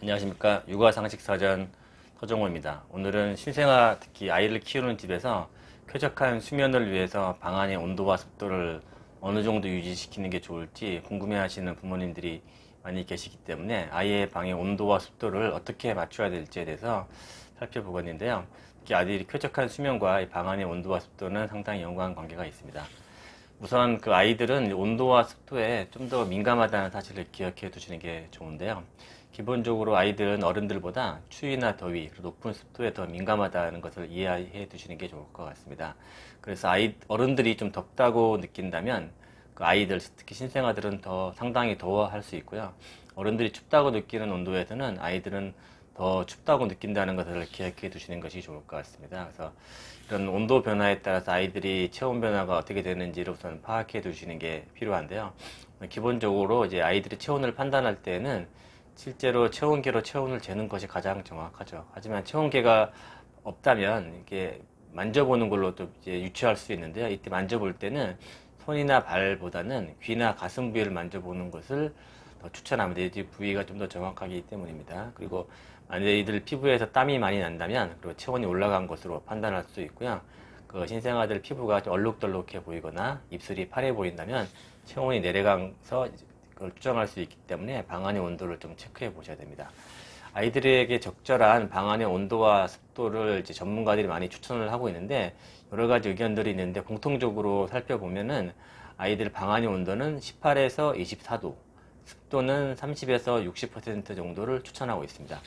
안녕하십니까. 육아상식사전 서정호입니다. 오늘은 신생아, 특히 아이를 키우는 집에서 쾌적한 수면을 위해서 방 안의 온도와 습도를 어느 정도 유지시키는 게 좋을지 궁금해하시는 부모님들이 많이 계시기 때문에 아이의 방의 온도와 습도를 어떻게 맞춰야 될지에 대해서 살펴보겠는데요. 특히 아이들이 쾌적한 수면과 이 방 안의 온도와 습도는 상당히 연관 관계가 있습니다. 우선 그 아이들은 온도와 습도에 좀 더 민감하다는 사실을 기억해 두시는 게 좋은데요. 기본적으로 아이들은 어른들보다 추위나 더위, 그리고 높은 습도에 더 민감하다는 것을 이해해 두시는 게 좋을 것 같습니다. 그래서 어른들이 좀 덥다고 느낀다면 그 아이들, 특히 신생아들은 더 상당히 더워할 수 있고요. 어른들이 춥다고 느끼는 온도에서는 아이들은 더 춥다고 느낀다는 것을 기억해 두시는 것이 좋을 것 같습니다. 그래서 이런 온도 변화에 따라서 아이들이 체온 변화가 어떻게 되는지를 우선 파악해 두시는 게 필요한데요. 기본적으로 이제 아이들이 체온을 판단할 때는 실제로 체온계로 체온을 재는 것이 가장 정확하죠. 하지만 체온계가 없다면 이게 만져보는 걸로 또 이제 유추할 수 있는데요. 이때 만져볼 때는 손이나 발보다는 귀나 가슴 부위를 만져보는 것을 더 추천합니다. 이 부위가 좀 더 정확하기 때문입니다. 그리고 만약 이들 피부에서 땀이 많이 난다면 그리고 체온이 올라간 것으로 판단할 수 있고요. 그 신생아들 피부가 좀 얼룩덜룩해 보이거나 입술이 파래 보인다면 체온이 내려가서 그걸 추정할 수 있기 때문에 방 안의 온도를 좀 체크해 보셔야 됩니다. 아이들에게 적절한 방 안의 온도와 습도를 이제 전문가들이 많이 추천을 하고 있는데 여러 가지 의견들이 있는데 공통적으로 살펴보면은 아이들 방 안의 온도는 18에서 24도, 습도는 30에서 60% 정도를 추천하고 있습니다.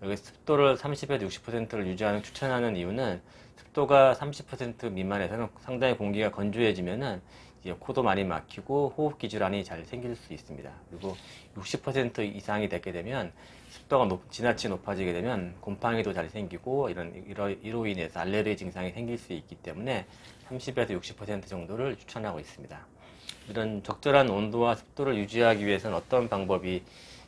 여기 습도를 30에서 60%를 유지하는 추천하는 이유는 습도가 30% 미만에서는 상당히 공기가 건조해지면은 이제 코도 많이 막히고 호흡기 질환이 잘 생길 수 있습니다. 그리고 60% 이상이 되게 되면 습도가 지나치게 높아지게 되면 곰팡이도 잘 생기고 이로 인해서 알레르기 증상이 생길 수 있기 때문에 30에서 60% 정도를 추천하고 있습니다. 이런 적절한 온도와 습도를 유지하기 위해서는 어떤 방법이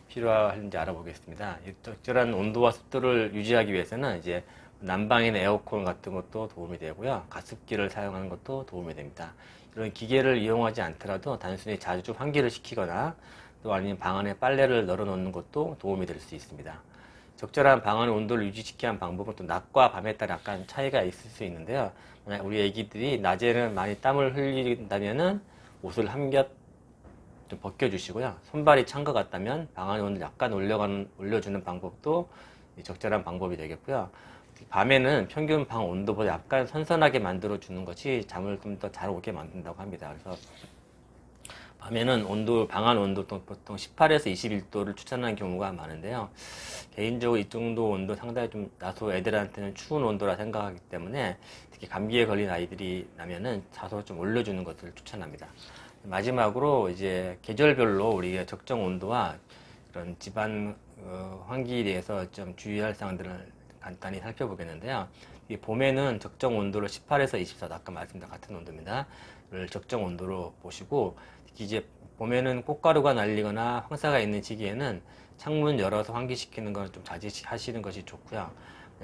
필요한지 알아보겠습니다. 적절한 온도와 습도를 유지하기 위해서는 이제 난방이나 에어컨 같은 것도 도움이 되고요. 가습기를 사용하는 것도 도움이 됩니다. 이런 기계를 이용하지 않더라도 단순히 자주 환기를 시키거나 또 아니면 방 안에 빨래를 널어 놓는 것도 도움이 될 수 있습니다. 적절한 방 안의 온도를 유지시키는 는 방법은 또 낮과 밤에 따라 약간 차이가 있을 수 있는데요. 만약 우리 애기들이 낮에는 많이 땀을 흘린다면은 옷을 한 겹 좀 벗겨주시고요. 손발이 찬 것 같다면 방 안의 온도를 약간 올려주는 방법도 적절한 방법이 되겠고요. 밤에는 평균 방 온도보다 약간 선선하게 만들어주는 것이 잠을 좀 더 잘 오게 만든다고 합니다. 그래서 밤에는 방 안 온도 보통 18에서 21도를 추천하는 경우가 많은데요. 개인적으로 이 정도 온도 상당히 좀 다소 애들한테는 추운 온도라 생각하기 때문에 특히 감기에 걸린 아이들이 나면은 다소 좀 올려주는 것을 추천합니다. 마지막으로 이제 계절별로 우리가 적정 온도와 그런 집안 환기에 대해서 좀 주의할 사항들을 간단히 살펴보겠는데요. 이 봄에는 적정 온도를 18에서 24도, 아까 말씀드린 같은 온도입니다. 를 적정 온도로 보시고, 특히 이제 봄에는 꽃가루가 날리거나 황사가 있는 시기에는 창문 열어서 환기시키는 건 좀 자제하시는 것이 좋고요.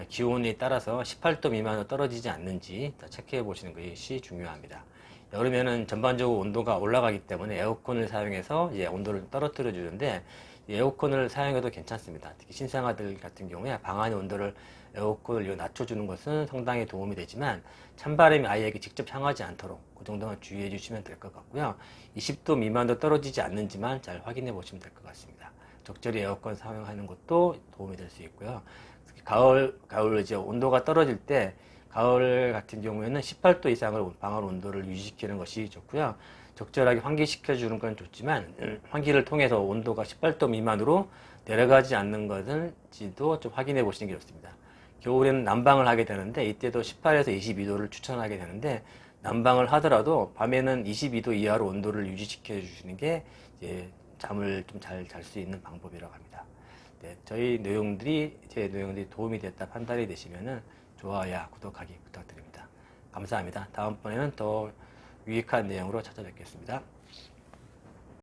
기온에 따라서 18도 미만으로 떨어지지 않는지 체크해 보시는 것이 중요합니다. 여름에는 전반적으로 온도가 올라가기 때문에 에어컨을 사용해서 이제 온도를 떨어뜨려 주는데 에어컨을 사용해도 괜찮습니다. 특히 신생아들 같은 경우에 방 안의 온도를 에어컨을 낮춰주는 것은 상당히 도움이 되지만 찬바람이 아이에게 직접 향하지 않도록 그 정도만 주의해 주시면 될 것 같고요. 20도 미만도 떨어지지 않는지만 잘 확인해 보시면 될 것 같습니다. 적절히 에어컨 사용하는 것도 도움이 될 수 있고요. 특히 가을 이제 온도가 떨어질 때 가을 같은 경우에는 18도 이상을 방안 온도를 유지시키는 것이 좋고요. 적절하게 환기시켜주는 건 좋지만 환기를 통해서 온도가 18도 미만으로 내려가지 않는 것을지도 좀 확인해 보시는 게 좋습니다. 겨울에는 난방을 하게 되는데 이때도 18에서 22도를 추천하게 되는데 난방을 하더라도 밤에는 22도 이하로 온도를 유지시켜 주시는 게 이제 잠을 좀 잘 잘 수 있는 방법이라고 합니다. 네, 제 내용들이 도움이 됐다 판단이 되시면은 좋아요와 구독하기 부탁드립니다. 감사합니다. 다음번에는 더 유익한 내용으로 찾아뵙겠습니다.